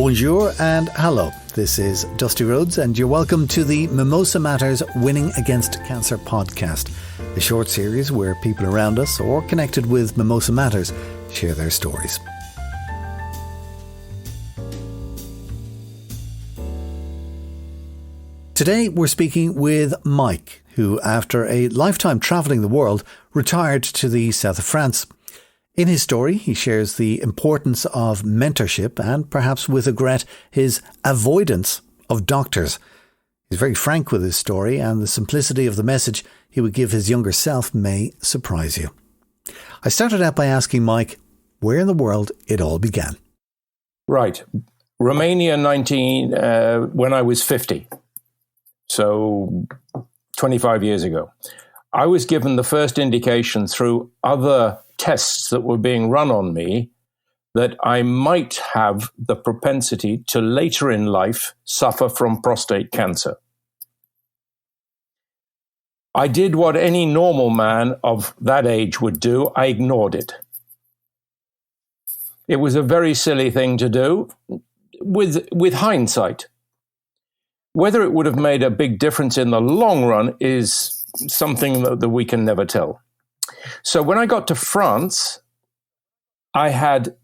Bonjour and hello. This is Dusty Rhodes and you're welcome to the Mimosa Matters Winning Against Cancer podcast, a short series where people around us or connected with Mimosa Matters share their stories. Today we're speaking with Mike, who after a lifetime travelling the world retired to the south of France. In his story, he shares the importance of mentorship and, perhaps with regret, his avoidance of doctors. He's very frank with his story, and the simplicity of the message he would give his younger self may surprise you. I started out by asking Mike where in the world it all began. Right. Romania when I was 50. So 25 years ago. I was given the first indication through other tests that were being run on me that I might have the propensity to later in life suffer from prostate cancer. I did what any normal man of that age would do. I ignored it. It was a very silly thing to do with hindsight. Whether it would have made a big difference in the long run is something that we can never tell. So when I got to France, I had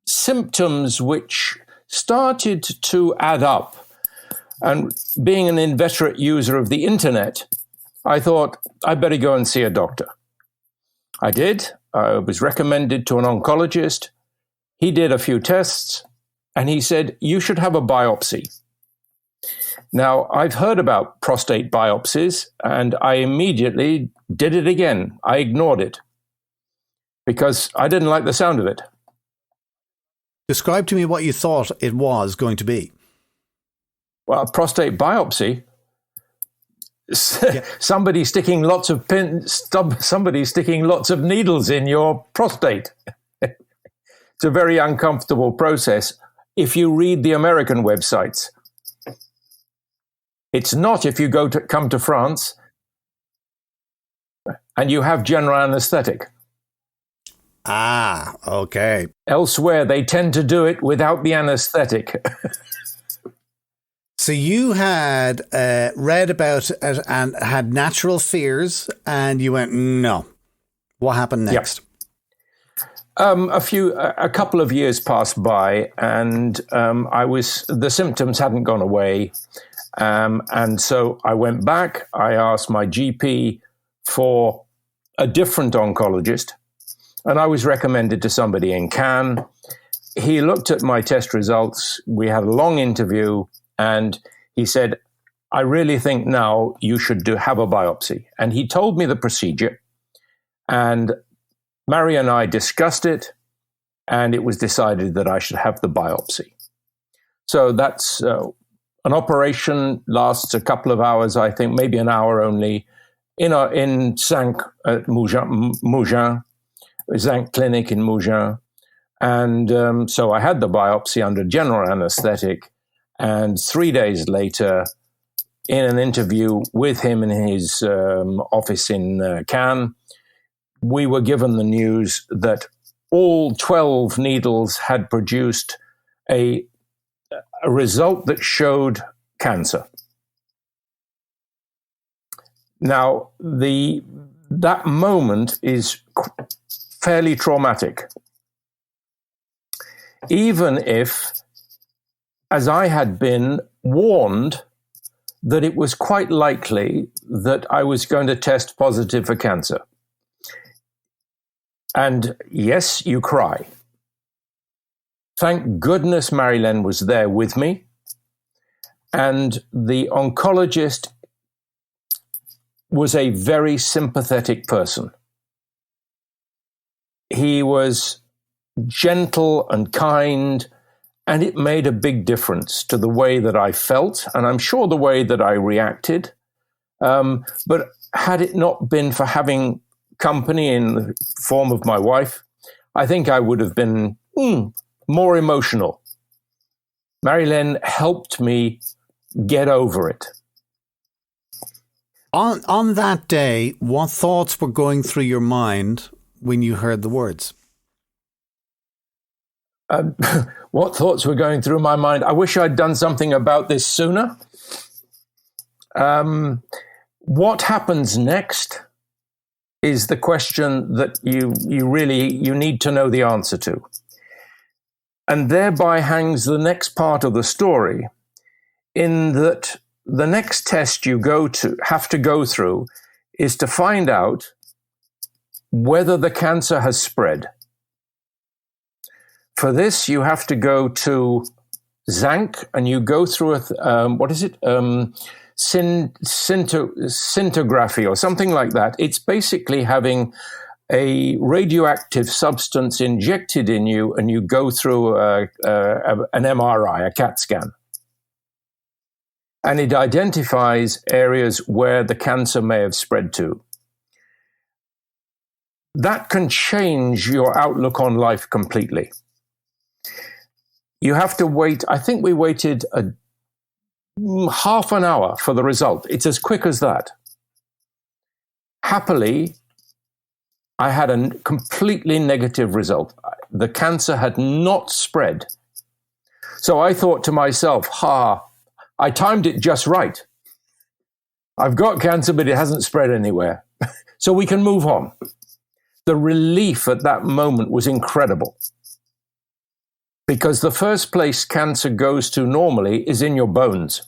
symptoms which started to add up. And being an inveterate user of the internet, I thought I'd better go and see a doctor. I did. I was recommended to an oncologist. He did a few tests, and he said, you should have a biopsy. Now, I've heard about prostate biopsies, and I immediately did it again. I ignored it because I didn't like the sound of it. Describe to me what you thought it was going to be. Well, a prostate biopsy, somebody sticking lots of needles in your prostate. It's a very uncomfortable process if you read the American websites. It's not if you come to France and you have general anesthetic. Ah, okay. Elsewhere, they tend to do it without the anesthetic. So you had read about it and had natural fears, and you went, no. What happened next? Yep. A couple of years passed by, and the symptoms hadn't gone away. And so I went back. I asked my GP for a different oncologist, and I was recommended to somebody in Cannes. He looked at my test results. We had a long interview, and he said, I really think now you should have a biopsy. And he told me the procedure, and Mary and I discussed it, and it was decided that I should have the biopsy. So that's an operation lasts a couple of hours, I think, maybe an hour only, in Zinc at Mougins, Zinc Clinic in Mougins. And so I had the biopsy under general anesthetic. And 3 days later, in an interview with him in his office in Cannes, we were given the news that all 12 needles had produced a result that showed cancer. Now, that moment is fairly traumatic. Even if, as I had been warned, that it was quite likely that I was going to test positive for cancer. And yes, you cry. Thank goodness Marilyn was there with me. And the oncologist was a very sympathetic person. He was gentle and kind, and it made a big difference to the way that I felt, and I'm sure the way that I reacted. But had it not been for having company in the form of my wife, I think I would have been more emotional. Marilyn helped me get over it. On that day, what thoughts were going through your mind when you heard the words? what thoughts were going through my mind? I wish I'd done something about this sooner. What happens next is the question that you need to know the answer to. And thereby hangs the next part of the story, in that the next test you have to go through is to find out whether the cancer has spread. For this, you have to go to zinc, and you go through scintigraphy or something like that. It's basically having a radioactive substance injected in you, and you go through an MRI, a CAT scan. And it identifies areas where the cancer may have spread to. That can change your outlook on life completely. You have to wait. I think we waited half an hour for the result. It's as quick as that. Happily, I had a completely negative result. The cancer had not spread. So I thought to myself, I timed it just right. I've got cancer, but it hasn't spread anywhere. So we can move on. The relief at that moment was incredible. Because the first place cancer goes to normally is in your bones.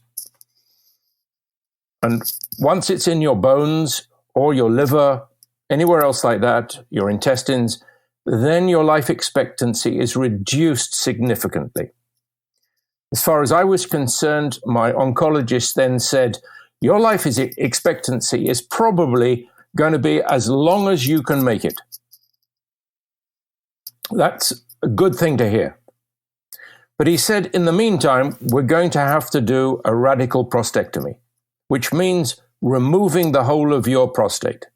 And once it's in your bones or your liver, anywhere else like that, your intestines, then your life expectancy is reduced significantly. As far as I was concerned, my oncologist then said, your life expectancy is probably going to be as long as you can make it. That's a good thing to hear. But he said, in the meantime, we're going to have to do a radical prostatectomy, which means removing the whole of your prostate,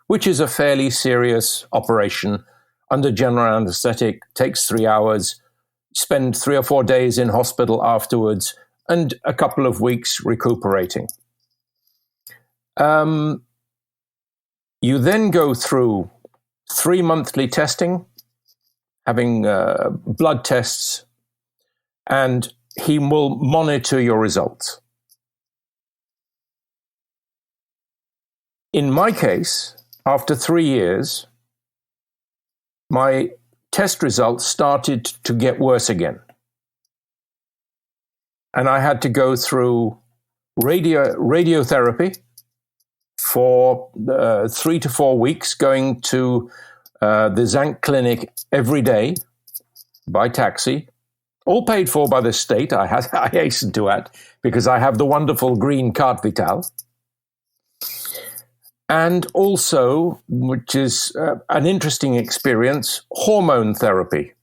which is a fairly serious operation under general anesthetic, takes 3 hours, spend 3 or 4 days in hospital afterwards, and a couple of weeks recuperating. You then go through 3 monthly testing, having blood tests, and he will monitor your results. In my case, after 3 years, my test results started to get worse again. And I had to go through radiotherapy for 3 to 4 weeks, going to the Zank clinic every day by taxi, all paid for by the state, I hasten to add, because I have the wonderful green carte vitale. And also, which is an interesting experience, hormone therapy,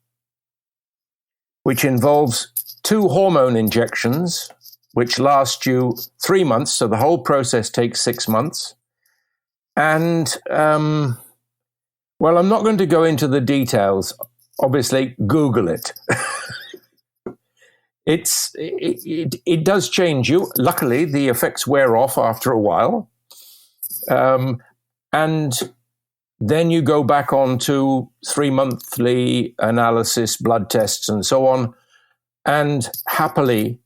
which involves 2 hormone injections, which last you 3 months, so the whole process takes 6 months. And, well, I'm not going to go into the details. Obviously, Google it. It does change you. Luckily, the effects wear off after a while. And then you go back on to 3 monthly analysis, blood tests, and so on. And happily,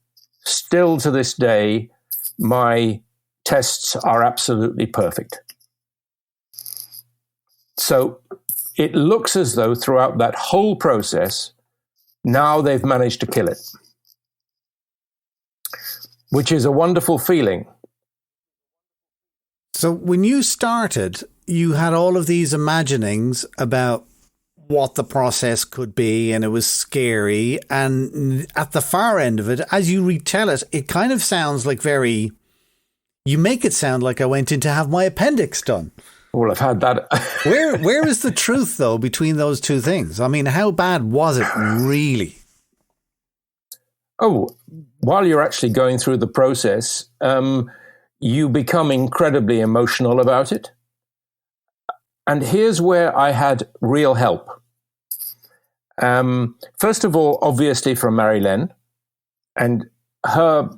still to this day, my tests are absolutely perfect. So it looks as though throughout that whole process, now they've managed to kill it, which is a wonderful feeling. So when you started, you had all of these imaginings about what the process could be, and it was scary. And at the far end of it, as you retell it, it kind of sounds like you make it sound like I went in to have my appendix done. Well, I've had that. Where is the truth, though, between those two things? I mean, how bad was it really? Oh, while you're actually going through the process, you become incredibly emotional about it. And here's where I had real help. First of all, obviously from Marilyn, and her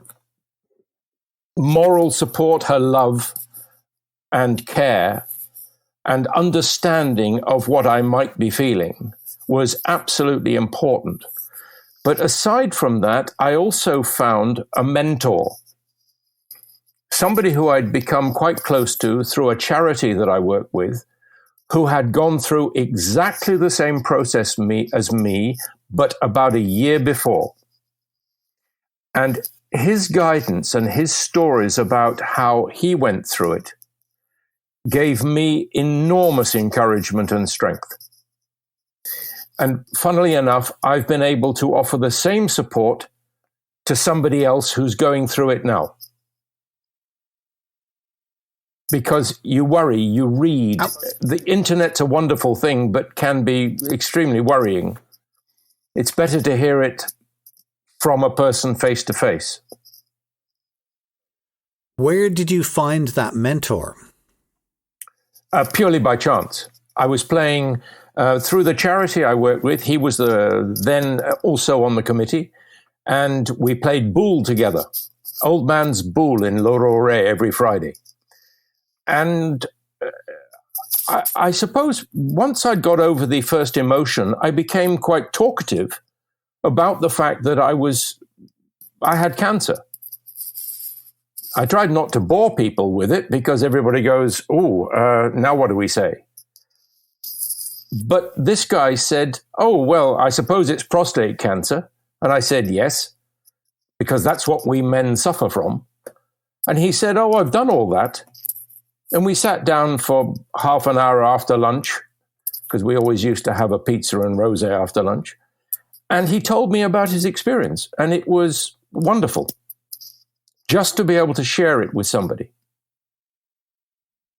moral support, her love and care and understanding of what I might be feeling was absolutely important. But aside from that, I also found a mentor, somebody who I'd become quite close to through a charity that I work with, who had gone through exactly the same process as me, but about a year before. And his guidance and his stories about how he went through it gave me enormous encouragement and strength. And funnily enough, I've been able to offer the same support to somebody else who's going through it now. Because you worry, you read. The internet's a wonderful thing, but can be extremely worrying. It's better to hear it from a person face to face. Where did you find that mentor? Purely by chance. I was playing through the charity I worked with. He was then also on the committee, and we played boule together. Old man's boule in L'Aurore every Friday. And I suppose once I'd got over the first emotion, I became quite talkative about the fact that I had cancer. I tried not to bore people with it because everybody goes, now what do we say? But this guy said, well, I suppose it's prostate cancer. And I said, yes, because that's what we men suffer from. And he said, I've done all that. And we sat down for half an hour after lunch, because we always used to have a pizza and rosé after lunch. And he told me about his experience. And it was wonderful just to be able to share it with somebody.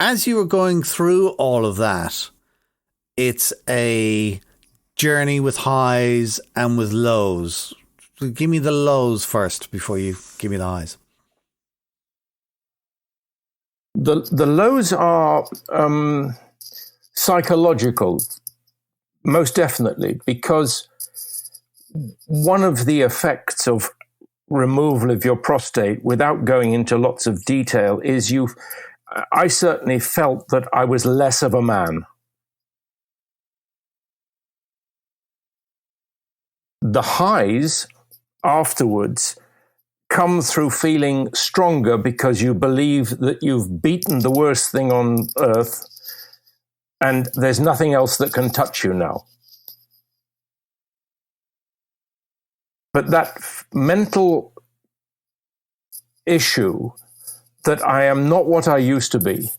As you were going through all of that, it's a journey with highs and with lows. Give me the lows first before you give me the highs. The lows are psychological, most definitely, because one of the effects of removal of your prostate, without going into lots of detail, is I certainly felt that I was less of a man. The highs afterwards come through feeling stronger because you believe that you've beaten the worst thing on earth and there's nothing else that can touch you now. But that mental issue that I am not what I used to be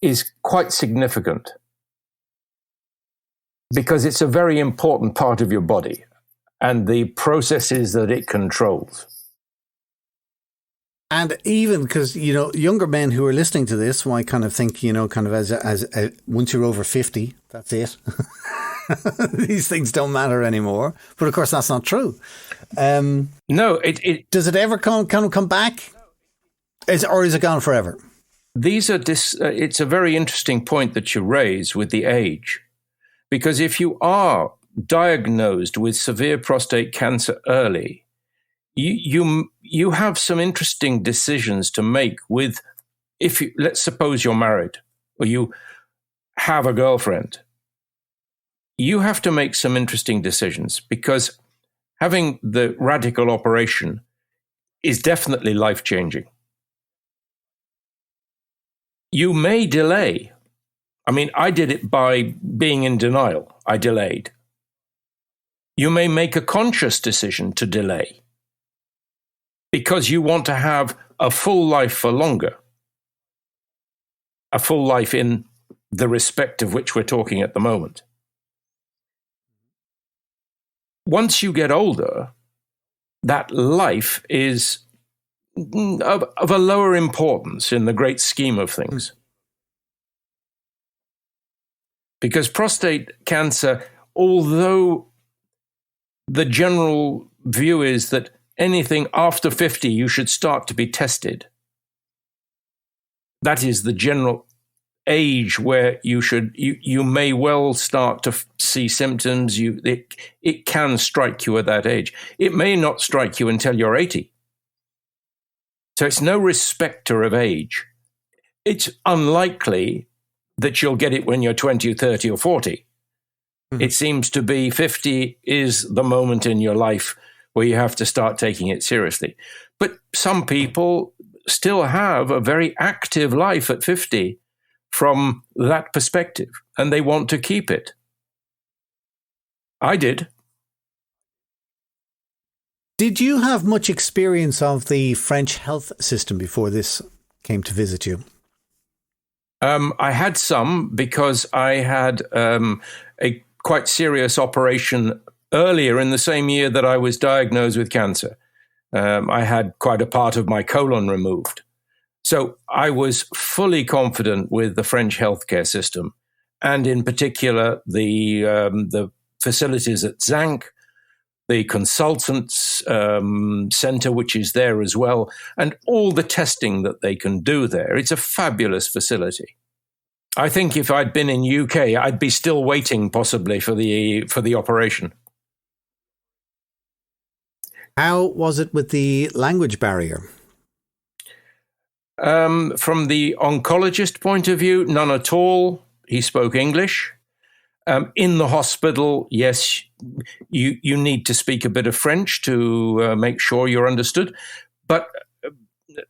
is quite significant because it's a very important part of your body and the processes that it controls. And even because, younger men who are listening to this might kind of think, kind of as once you're over 50, that's it. These things don't matter anymore. But of course, that's not true. No, does it ever come back? Or is it gone forever? It's a very interesting point that you raise with the age. Because if you are diagnosed with severe prostate cancer early, you have some interesting decisions to make with, let's suppose you're married or you have a girlfriend. You have to make some interesting decisions because having the radical operation is definitely life-changing. You may delay. I mean, I did it by being in denial. I delayed. You may make a conscious decision to delay because you want to have a full life for longer, a full life in the respect of which we're talking at the moment. Once you get older, that life is of a lower importance in the great scheme of things. Because prostate cancer, although the general view is that anything after 50 you should start to be tested, that is the general age where you may well start to see symptoms. It can strike you at that age. It may not strike you until you're 80. So it's no respecter of age. It's unlikely that you'll get it when you're 20, 30, or 40. It seems to be 50 is the moment in your life where you have to start taking it seriously. But some people still have a very active life at 50 from that perspective, and they want to keep it. I did. Did you have much experience of the French health system before this came to visit you? I had some because I had a quite serious operation earlier in the same year that I was diagnosed with cancer. I had quite a part of my colon removed. So I was fully confident with the French healthcare system, and in particular the facilities at Zank, the consultants center, which is there as well, and all the testing that they can do there. It's a fabulous facility. I think if I'd been in UK, I'd be still waiting possibly for the operation. How was it with the language barrier? From the oncologist point of view, none at all. He spoke English. In the hospital, yes, you need to speak a bit of French to make sure you're understood. But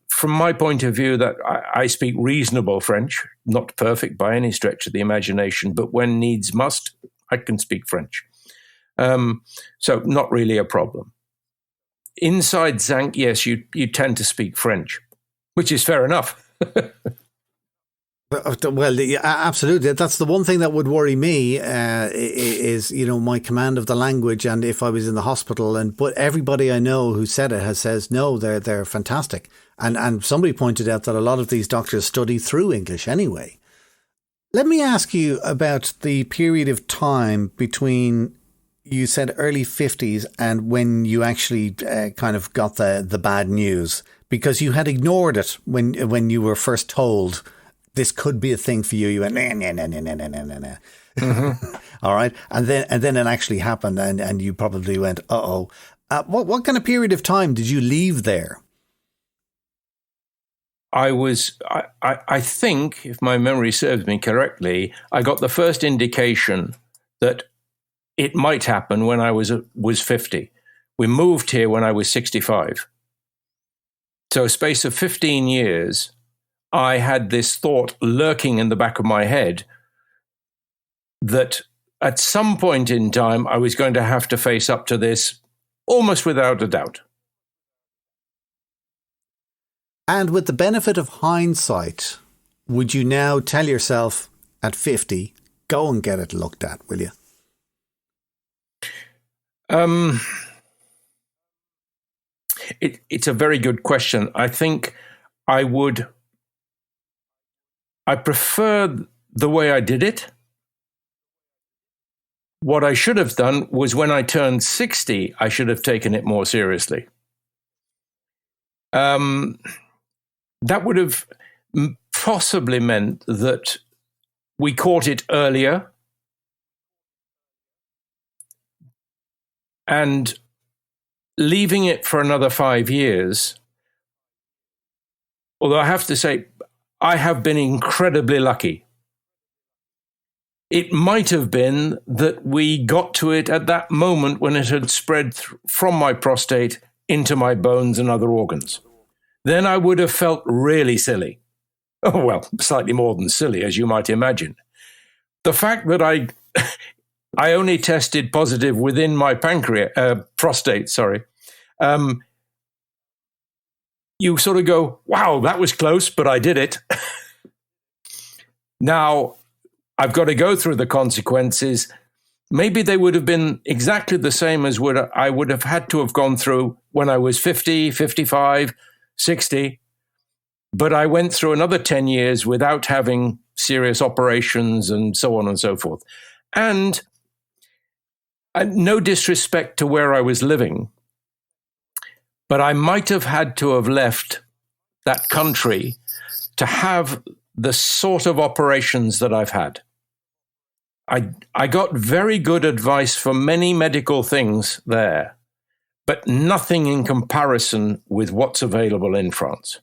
from my point of view, that I speak reasonable French, not perfect by any stretch of the imagination, but when needs must, I can speak French. So not really a problem. Inside Zank, yes, you tend to speak French, which is fair enough. Well, yeah, absolutely. That's the one thing that would worry me is, my command of the language. And if I was in the hospital, but everybody I know who said it says, no, they're fantastic. And somebody pointed out that a lot of these doctors study through English anyway. Let me ask you about the period of time between, you said early 50s, and when you actually kind of got the bad news, because you had ignored it when you were first told this could be a thing for you. You went, nah. Mm-hmm. All right. And then it actually happened, and you probably went, uh-oh. What kind of period of time did you leave there? I think, if my memory serves me correctly, I got the first indication that it might happen when I was 50. We moved here when I was 65. So a space of 15 years, I had this thought lurking in the back of my head that at some point in time, I was going to have to face up to this almost without a doubt. And with the benefit of hindsight, would you now tell yourself at 50, go and get it looked at, will you? It's a very good question. I think I prefer the way I did it. What I should have done was when I turned 60, I should have taken it more seriously. That would have possibly meant that we caught it earlier, and leaving it for another 5 years. Although I have to say, I have been incredibly lucky. It might have been that we got to it at that moment when it had spread from my prostate into my bones and other organs. Then I would have felt really silly. Oh, well, slightly more than silly, as you might imagine. The fact that I only tested positive within my prostate, you sort of go, wow, that was close, but I did it. Now, I've got to go through the consequences. Maybe they would have been exactly the same as I would have had to have gone through when I was 50, 55, 60. But I went through another 10 years without having serious operations and so on and so forth. And no disrespect to where I was living, but I might have had to have left that country to have the sort of operations that I've had. I got very good advice for many medical things there, but nothing in comparison with what's available in France.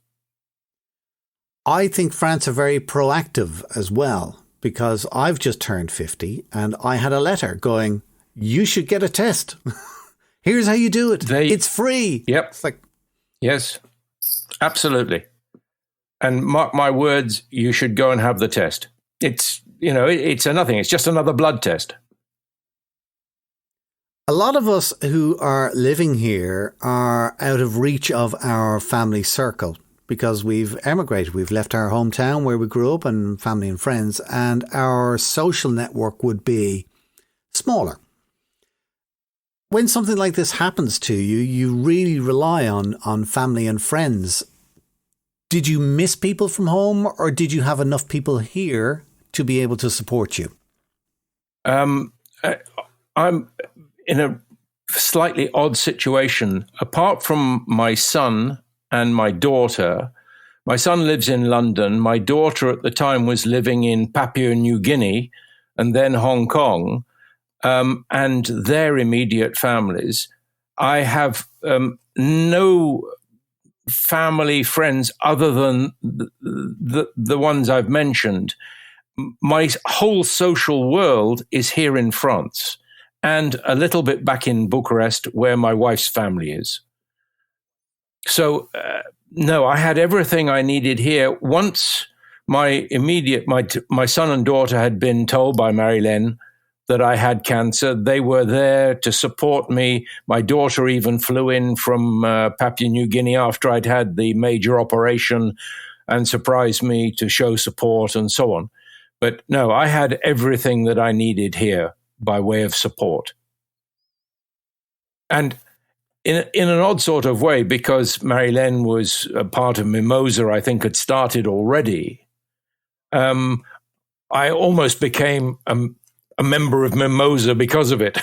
I think France are very proactive as well, because I've just turned 50 and I had a letter going, you should get a test. Here's how you do it. It's free. Yep. It's like, yes, absolutely. And mark my words, you should go and have the test. It's, it's a nothing. It's just another blood test. A lot of us who are living here are out of reach of our family circle because we've emigrated. We've left our hometown where we grew up and family and friends, and our social network would be smaller. When something like this happens to you, you really rely on family and friends. Did you miss people from home, or did you have enough people here to be able to support you? I'm in a slightly odd situation. Apart from my son and my daughter, my son lives in London. My daughter at the time was living in Papua New Guinea and then Hong Kong, and their immediate families. I have no family friends other than the ones I've mentioned. My whole social world is here in France and a little bit back in Bucharest where my wife's family is. So, no, I had everything I needed here. Once my son and daughter had been told by Marilyn that I had cancer, they were there to support me. My daughter even flew in from Papua New Guinea after I'd had the major operation and surprised me to show support and so on. But no, I had everything that I needed here by way of support. And in an odd sort of way, because Marilyn was a part of Mimosa, I think had started already, I almost became a member of Mimosa because of it.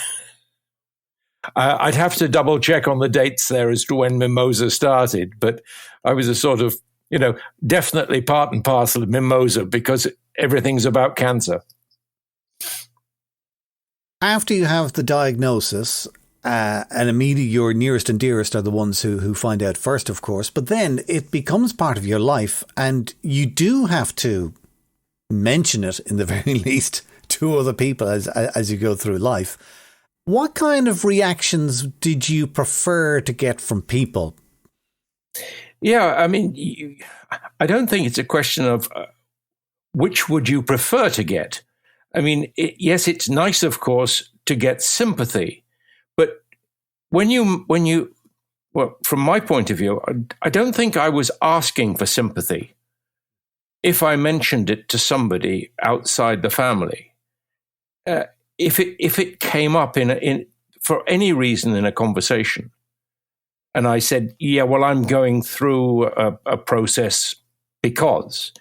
I'd have to double check on the dates there as to when Mimosa started, but I was a sort of, definitely part and parcel of Mimosa because everything's about cancer. After you have the diagnosis, and immediately your nearest and dearest are the ones who find out first, of course, but then it becomes part of your life and you do have to mention it in the very least to other people as you go through life. What kind of reactions did you prefer to get from people? Yeah, I mean, I don't think it's a question of which would you prefer to get. I mean, yes, it's nice, of course, to get sympathy. But well, from my point of view, I don't think I was asking for sympathy if I mentioned it to somebody outside the family. If it came up in for any reason in a conversation, and I said, yeah, well, I'm going through a process because,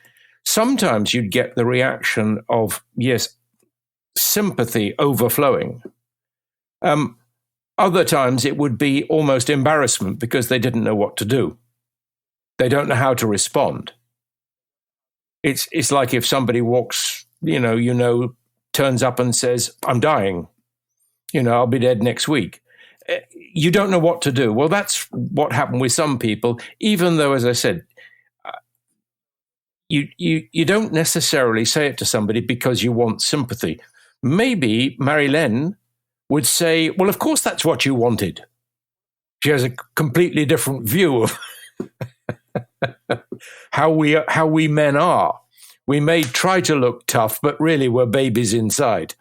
sometimes you'd get the reaction of, yes, sympathy overflowing. Other times it would be almost embarrassment because they didn't know what to do. They don't know how to respond. It's like if somebody walks, turns up and says, I'm dying, I'll be dead next week. You don't know what to do. Well, that's what happened with some people, even though, as I said, you don't necessarily say it to somebody because you want sympathy. Maybe Marilyn would say, well, of course, that's what you wanted. She has a completely different view of how we men are. We may try to look tough, but really we're babies inside.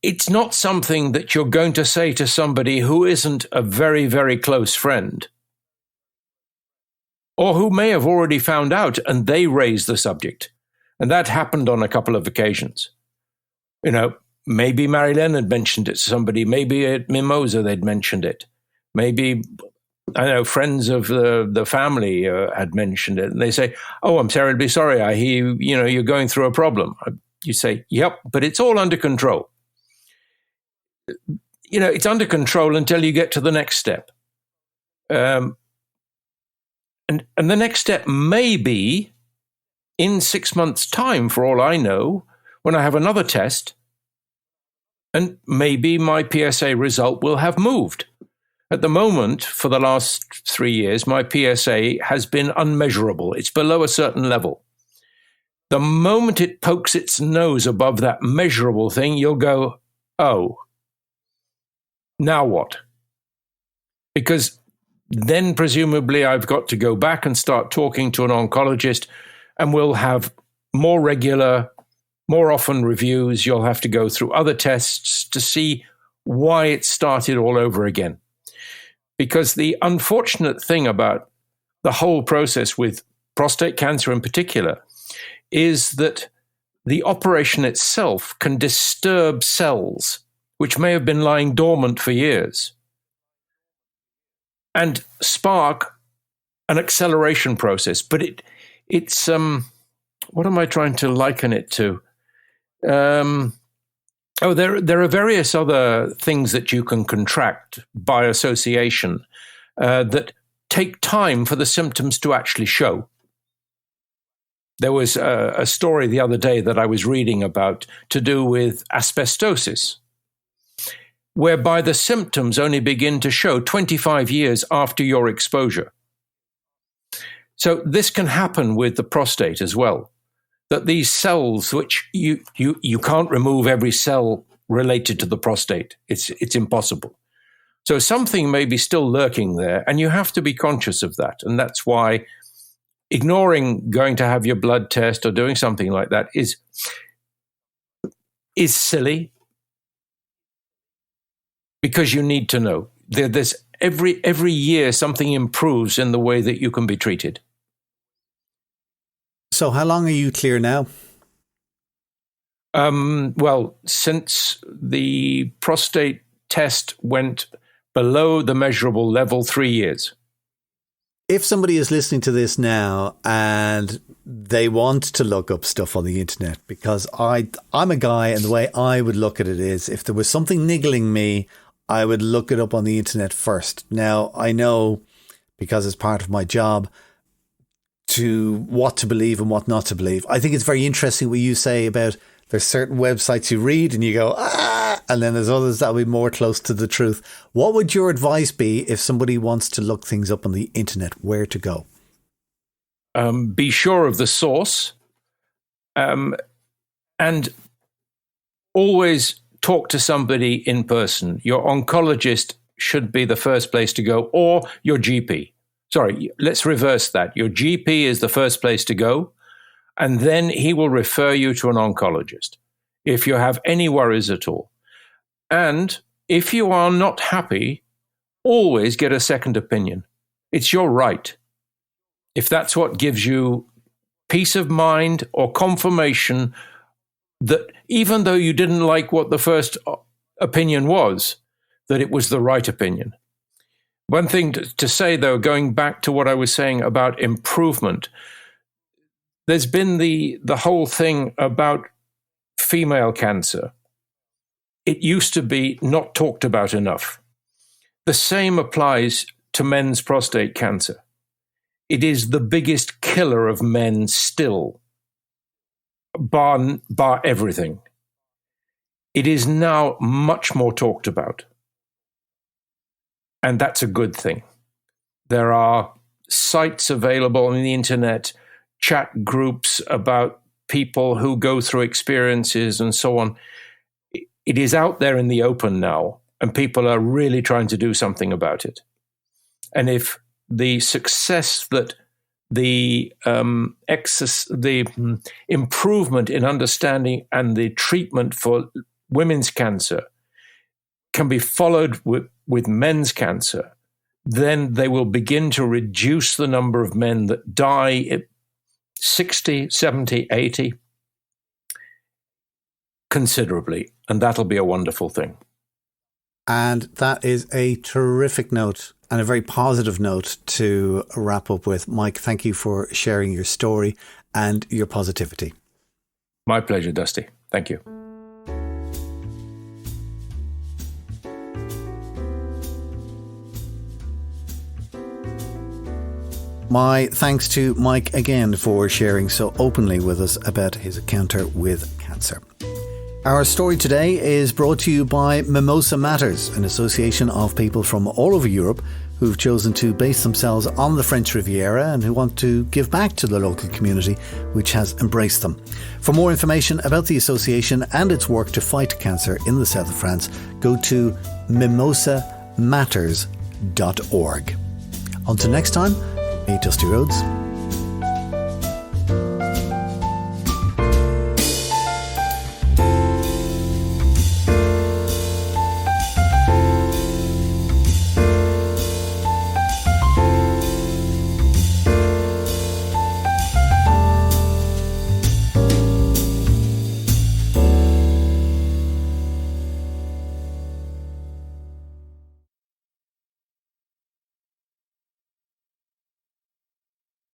It's not something that you're going to say to somebody who isn't a very, very close friend, or who may have already found out and they raised the subject. And that happened on a couple of occasions. Maybe Marilyn had mentioned it to somebody. Maybe at Mimosa they'd mentioned it. Maybe, friends of the family had mentioned it. And they say, oh, I'm terribly sorry. I hear, you're going through a problem. You say, yep, but it's all under control. It's under control until you get to the next step. And the next step may be in 6 months' time, for all I know, when I have another test, and maybe my PSA result will have moved. At the moment, for the last 3 years, my PSA has been unmeasurable. It's below a certain level. The moment it pokes its nose above that measurable thing, you'll go, oh, now what? Because then presumably I've got to go back and start talking to an oncologist, and we'll have more regular, more often reviews. You'll have to go through other tests to see why it started all over again. Because the unfortunate thing about the whole process with prostate cancer in particular is that the operation itself can disturb cells which may have been lying dormant for years and spark an acceleration process. But it's what am I trying to liken it to? There are various other things that you can contract by association that take time for the symptoms to actually show. There was a story the other day that I was reading about to do with asbestosis, whereby the symptoms only begin to show 25 years after your exposure. So this can happen with the prostate as well, that these cells, which you can't remove every cell related to the prostate. It's impossible. So something may be still lurking there, and you have to be conscious of that. And that's why ignoring going to have your blood test or doing something like that is silly, because you need to know. There's every year something improves in the way that you can be treated. So how long are you clear now? Well, since the prostate test went below the measurable level, 3 years. If somebody is listening to this now and they want to look up stuff on the internet, because I'm a guy, and the way I would look at it is, if there was something niggling me, I would look it up on the internet first. Now, I know, because it's part of my job, to what to believe and what not to believe. I think it's very interesting what you say about there's certain websites you read and you go, and then there's others that will be more close to the truth. What would your advice be if somebody wants to look things up on the internet? Where to go? Be sure of the source, and always talk to somebody in person. Your oncologist should be the first place to go, or your GP. Sorry, let's reverse that. Your GP is the first place to go, and then he will refer you to an oncologist if you have any worries at all. And if you are not happy, always get a second opinion. It's your right. If that's what gives you peace of mind or confirmation that even though you didn't like what the first opinion was, that it was the right opinion. One thing to say, though, going back to what I was saying about improvement, there's been the whole thing about female cancer. It used to be not talked about enough. The same applies to men's prostate cancer. It is the biggest killer of men still, bar everything. It is now much more talked about. And that's a good thing. There are sites available on the internet, chat groups about people who go through experiences and so on. It is out there in the open now, and people are really trying to do something about it. And if the success that the improvement in understanding and the treatment for women's cancer can be followed with men's cancer, then they will begin to reduce the number of men that die at 60, 70, 80 considerably. And that'll be a wonderful thing. And that is a terrific note and a very positive note to wrap up with. Mike, thank you for sharing your story and your positivity. My pleasure, Dusty. Thank you. My thanks to Mike again for sharing so openly with us about his encounter with cancer. Our story today is brought to you by Mimosa Matters, an association of people from all over Europe who've chosen to base themselves on the French Riviera and who want to give back to the local community, which has embraced them. For more information about the association and its work to fight cancer in the south of France, go to mimosamatters.org. Until next time, me, Dusty Rhodes.